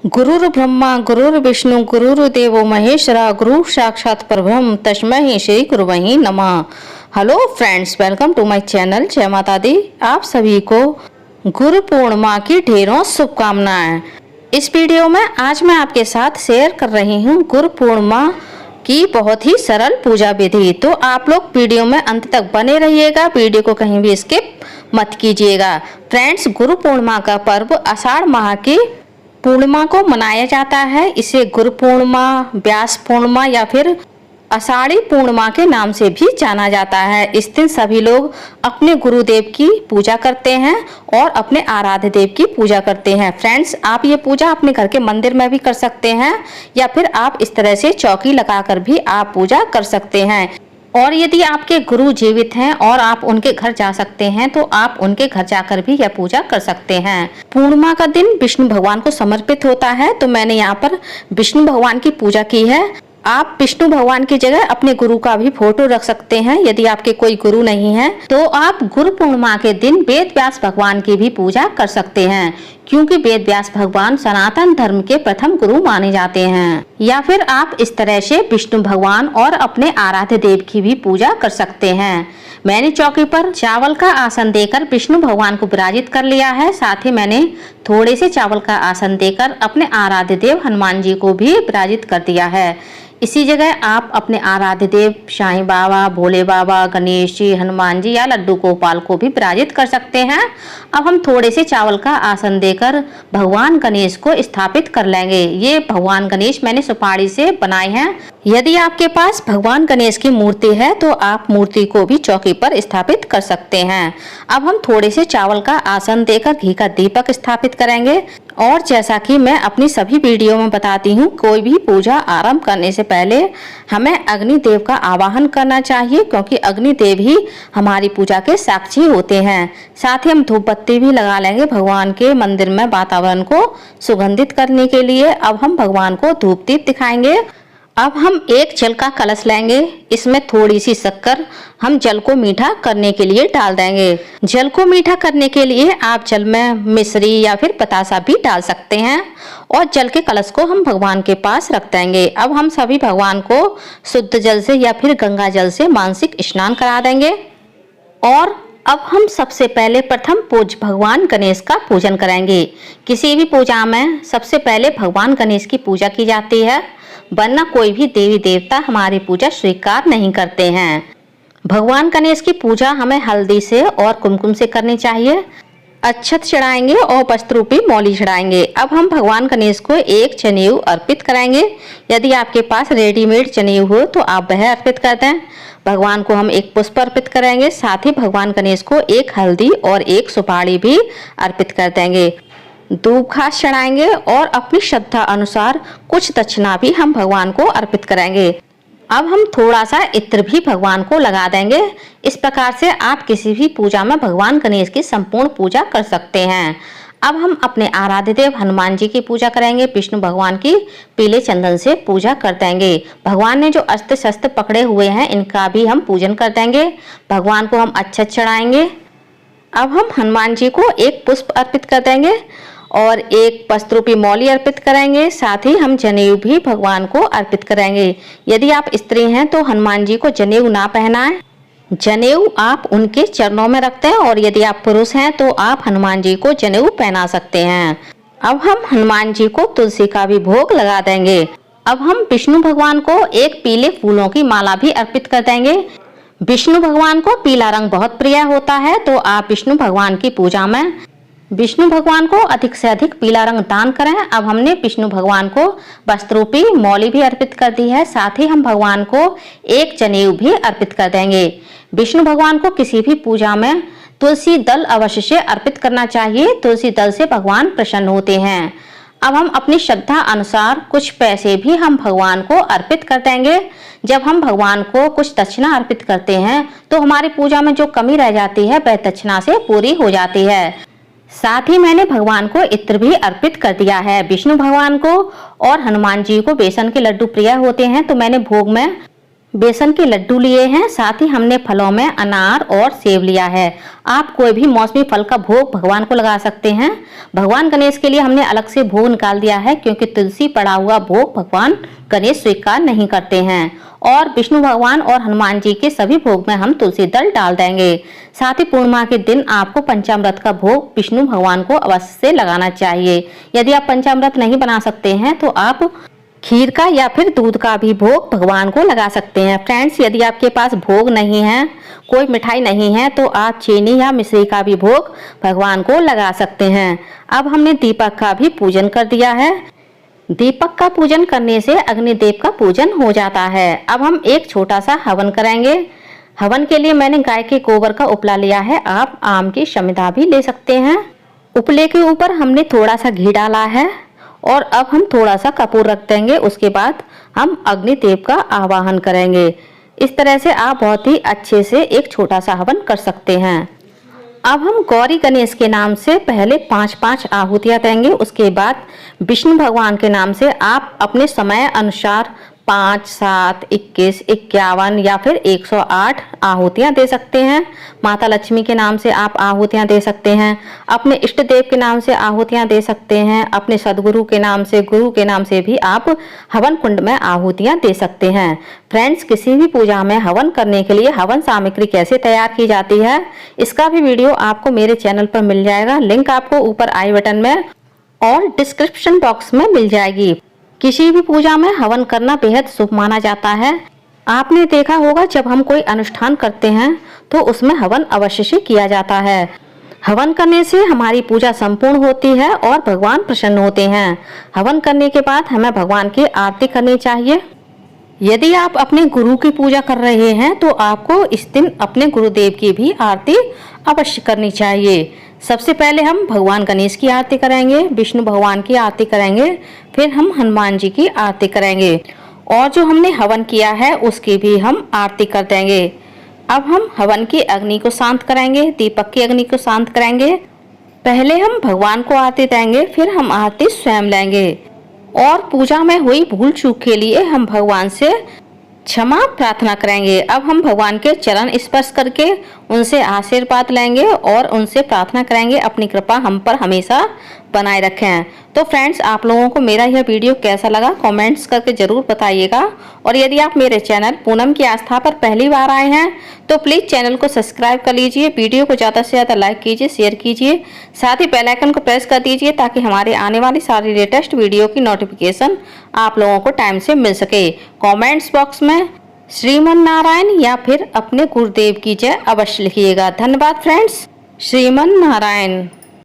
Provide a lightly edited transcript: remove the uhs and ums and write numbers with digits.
गुरुर् ब्रह्मा गुरुर्विष्णु गुरुर्देवो महेश्वरा गुरु साक्षात परब्रह्म तस्मै श्री गुरुवे नमः। Hello friends, welcome to my channel. जय माता दी। आप सभी को गुरु पूर्णिमा की ढेरों शुभकामनाएं। इस वीडियो में आज मैं आपके साथ शेयर कर रही हूँ गुरु पूर्णिमा की बहुत ही सरल पूजा विधि। तो आप लोग वीडियो में अंत तक बने रहिएगा, वीडियो को कहीं भी स्किप मत कीजिएगा। फ्रेंड्स, गुरु पूर्णिमा का पर्व आषाढ़ माह की पूर्णिमा को मनाया जाता है। इसे गुरु पूर्णिमा, व्यास पूर्णिमा या फिर आषाढ़ी पूर्णिमा के नाम से भी जाना जाता है। इस दिन सभी लोग अपने गुरुदेव की पूजा करते हैं और अपने आराध्य देव की पूजा करते हैं। फ्रेंड्स, आप ये पूजा अपने घर के मंदिर में भी कर सकते हैं या फिर आप इस तरह से चौकी लगाकर भी आप पूजा कर सकते हैं। और यदि आपके गुरु जीवित हैं और आप उनके घर जा सकते हैं तो आप उनके घर जाकर भी यह पूजा कर सकते हैं। पूर्णिमा का दिन विष्णु भगवान को समर्पित होता है, तो मैंने यहाँ पर विष्णु भगवान की पूजा की है। आप विष्णु भगवान की जगह अपने गुरु का भी फोटो रख सकते हैं। यदि आपके कोई गुरु नहीं है तो आप गुरु पूर्णिमा के दिन वेद व्यास भगवान की भी पूजा कर सकते हैं, क्योंकि वेद व्यास भगवान सनातन धर्म के प्रथम गुरु माने जाते हैं। या फिर आप इस तरह से विष्णु भगवान और अपने आराध्य देव की भी पूजा कर सकते हैं। मैंने चौकी पर चावल का आसन देकर विष्णु भगवान को विराजित कर लिया है। साथ ही मैंने थोड़े से चावल का आसन देकर अपने आराध्य देव हनुमान जी को भी विराजित कर दिया है। इसी जगह आप अपने आराध्य देव साईं बाबा, भोले बाबा, गणेश जी, हनुमान जी या लड्डू गोपाल को भी विराजित कर सकते हैं। अब हम थोड़े से चावल का आसन देकर भगवान गणेश को स्थापित कर लेंगे। ये भगवान गणेश मैंने सुपारी से बनाए हैं। यदि आपके पास भगवान गणेश की मूर्ति है तो आप मूर्ति को भी चौकी पर स्थापित कर सकते हैं। अब हम थोड़े से चावल का आसन देकर घी का दीपक स्थापित करेंगे। और जैसा कि मैं अपनी सभी वीडियो में बताती हूँ, कोई भी पूजा आरंभ करने से पहले हमें अग्निदेव का आवाहन करना चाहिए, क्योंकि अग्निदेव ही हमारी पूजा के साक्षी होते हैं। साथ ही हम धूप बत्ती भी लगा लेंगे भगवान के मंदिर में वातावरण को सुगंधित करने के लिए। अब हम भगवान को धूप दीप दिखाएंगे। अब हम एक जल का कलश लेंगे, इसमें थोड़ी सी शक्कर हम जल को मीठा करने के लिए डाल देंगे। जल को मीठा करने के लिए आप जल में मिश्री या फिर बतासा भी डाल सकते हैं और जल के कलश को हम भगवान के पास रख देंगे। अब हम सभी भगवान को शुद्ध जल से या फिर गंगा जल से मानसिक स्नान करा देंगे। और अब हम सबसे पहले प्रथम पूज्य भगवान गणेश का पूजन करेंगे। किसी भी पूजा में सबसे पहले भगवान गणेश की पूजा की जाती है, वरना कोई भी देवी देवता हमारी पूजा स्वीकार नहीं करते हैं। भगवान गणेश की पूजा हमें हल्दी से और कुमकुम से करनी चाहिए। अक्षत चढ़ाएंगे और वस्त्र रूपी मौली चढ़ाएंगे। अब हम भगवान गणेश को एक जनेऊ अर्पित कराएंगे। यदि आपके पास रेडीमेड जनेऊ हो तो आप वह अर्पित कर दें। भगवान को हम एक पुष्प अर्पित करेंगे। साथ ही भगवान गणेश को एक हल्दी और एक सुपारी भी अर्पित कर देंगे। धूप घास चढ़ाएंगे और अपनी श्रद्धा अनुसार कुछ दक्षिणा भी हम भगवान को अर्पित करेंगे। अब हम थोड़ा सा इत्र भी भगवान को लगा देंगे। इस प्रकार से आप किसी भी पूजा में भगवान गणेश की संपूर्ण पूजा कर सकते हैं। अब हम अपने आराध्य देव हनुमान जी की पूजा करेंगे। विष्णु भगवान की पीले चंदन से पूजा कर देंगे। भगवान ने जो अस्त्र शस्त्र पकड़े हुए हैं इनका भी हम पूजन कर देंगे। भगवान को हम अक्षत चढ़ाएंगे। अब हम हनुमान जी को एक पुष्प अर्पित कर देंगे और एक वस्त्र रूपी मौली अर्पित करेंगे। साथ ही हम जनेऊ भी भगवान को अर्पित करेंगे। यदि आप स्त्री हैं तो हनुमान जी को जनेऊ ना पहनाएं, जनेऊ आप उनके चरणों में रखते हैं। और यदि आप पुरुष हैं तो आप हनुमान जी को जनेऊ पहना सकते हैं। अब हम हनुमान जी को तुलसी का भी भोग लगा देंगे। अब हम विष्णु भगवान को एक पीले फूलों की माला भी अर्पित कर देंगे। विष्णु भगवान को पीला रंग बहुत प्रिय होता है, तो आप विष्णु भगवान की पूजा में विष्णु भगवान को अधिक से अधिक पीला रंग दान करें। अब हमने विष्णु भगवान को वस्त्र रूपी मौली भी अर्पित कर दी है। साथ ही हम भगवान को एक जनेऊ भी अर्पित कर देंगे। विष्णु भगवान को किसी भी पूजा में तुलसी दल अवश्य से अर्पित करना चाहिए। तुलसी दल से भगवान प्रसन्न होते हैं। अब हम अपनी श्रद्धा अनुसार कुछ पैसे भी हम भगवान को अर्पित कर देंगे। जब हम भगवान को कुछ दक्षिणा अर्पित करते हैं तो हमारी पूजा में जो कमी रह जाती है वह दक्षिणा से पूरी हो जाती है। साथ ही मैंने भगवान को इत्र भी अर्पित कर दिया है। विष्णु भगवान को और हनुमान जी को बेसन के लड्डू प्रिय होते हैं, तो मैंने भोग में बेसन के लड्डू लिए हैं, साथ ही हमने फलों में अनार और सेब लिया है। आप कोई भी मौसमी फल का भोग भगवान को लगा सकते हैं। भगवान गणेश के लिए हमने अलग से भोग निकाल दिया है, क्योंकि तुलसी पड़ा हुआ भोग भगवान गणेश स्वीकार नहीं करते हैं। और विष्णु भगवान और हनुमान जी के सभी भोग में हम तुलसी दल डाल देंगे। साथ ही पूर्णिमा के दिन आपको पंचामृत का भोग विष्णु भगवान को अवश्य से लगाना चाहिए। यदि आप पंचामृत नहीं बना सकते हैं तो आप खीर का या फिर दूध का भी भोग भगवान को लगा सकते हैं। फ्रेंड्स, यदि आपके पास भोग नहीं है, कोई मिठाई नहीं है, तो आप चीनी या मिश्री का भी भोग भगवान को लगा सकते हैं। अब हमने दीपक का भी पूजन कर दिया है। दीपक का पूजन करने से अग्निदेव का पूजन हो जाता है। अब हम एक छोटा सा हवन करेंगे। हवन के लिए मैंने गाय के गोबर का उपला लिया है, आप आम की शमिता भी ले सकते हैं। उपले के ऊपर हमने थोड़ा सा घी डाला है और अब हम थोड़ा सा कपूर रख देंगे। उसके बाद हम अग्निदेव का आवाहन करेंगे। इस तरह से आप बहुत ही अच्छे से एक छोटा सा हवन कर सकते हैं। अब हम गौरी गणेश के नाम से पहले 5-5 आहुतियां देंगे। उसके बाद विष्णु भगवान के नाम से आप अपने समय अनुसार 5, 7, 21, 51 या फिर 108 आहुतियां दे सकते हैं। माता लक्ष्मी के नाम से आप आहुतियां दे सकते हैं। अपने इष्ट देव के नाम से आहुतियां दे सकते हैं। अपने सदगुरु के नाम से, गुरु के नाम से भी आप हवन कुंड में आहुतियां दे सकते हैं। फ्रेंड्स, किसी भी पूजा में हवन करने के लिए हवन सामग्री कैसे तैयार की जाती है, इसका भी वीडियो आपको मेरे चैनल पर मिल जाएगा। लिंक आपको ऊपर आई बटन में और डिस्क्रिप्शन बॉक्स में मिल जाएगी। किसी भी पूजा में हवन करना बेहद शुभ माना जाता है। आपने देखा होगा, जब हम कोई अनुष्ठान करते हैं तो उसमें हवन अवश्य से किया जाता है। हवन करने से हमारी पूजा संपूर्ण होती है और भगवान प्रसन्न होते हैं। हवन करने के बाद हमें भगवान की आरती करनी चाहिए। यदि आप अपने गुरु की पूजा कर रहे हैं तो आपको इस दिन अपने गुरुदेव की भी आरती अवश्य करनी चाहिए। सबसे पहले हम भगवान गणेश की आरती करेंगे, विष्णु भगवान की आरती करेंगे, फिर हम हनुमान जी की आरती करेंगे और जो हमने हवन किया है उसकी भी हम आरती कर देंगे। अब हम हवन की अग्नि को शांत करेंगे, दीपक की अग्नि को शांत करेंगे। पहले हम भगवान को आरती देंगे, फिर हम आरती स्वयं लेंगे और पूजा में हुई भूल चूक के लिए हम भगवान से क्षमा प्रार्थना करेंगे। अब हम भगवान के चरण स्पर्श करके उनसे आशीर्वाद लेंगे और उनसे प्रार्थना करेंगे अपनी कृपा हम पर हमेशा बनाए रखें। तो फ्रेंड्स, आप लोगों को मेरा यह वीडियो कैसा लगा कमेंट्स करके जरूर बताइएगा। और यदि आप मेरे चैनल पूनम की आस्था पर पहली बार आए हैं तो प्लीज़ चैनल को सब्सक्राइब कर लीजिए, वीडियो को ज़्यादा से ज़्यादा लाइक कीजिए, शेयर कीजिए, साथ ही बेल आइकन को प्रेस कर दीजिए ताकि हमारे आने वाली सारी लेटेस्ट वीडियो की नोटिफिकेशन आप लोगों को टाइम से मिल सके। कॉमेंट्स बॉक्स में श्रीमन नारायण या फिर अपने गुरुदेव की जय अवश्य लिखिएगा। धन्यवाद फ्रेंड्स। श्रीमन नारायण।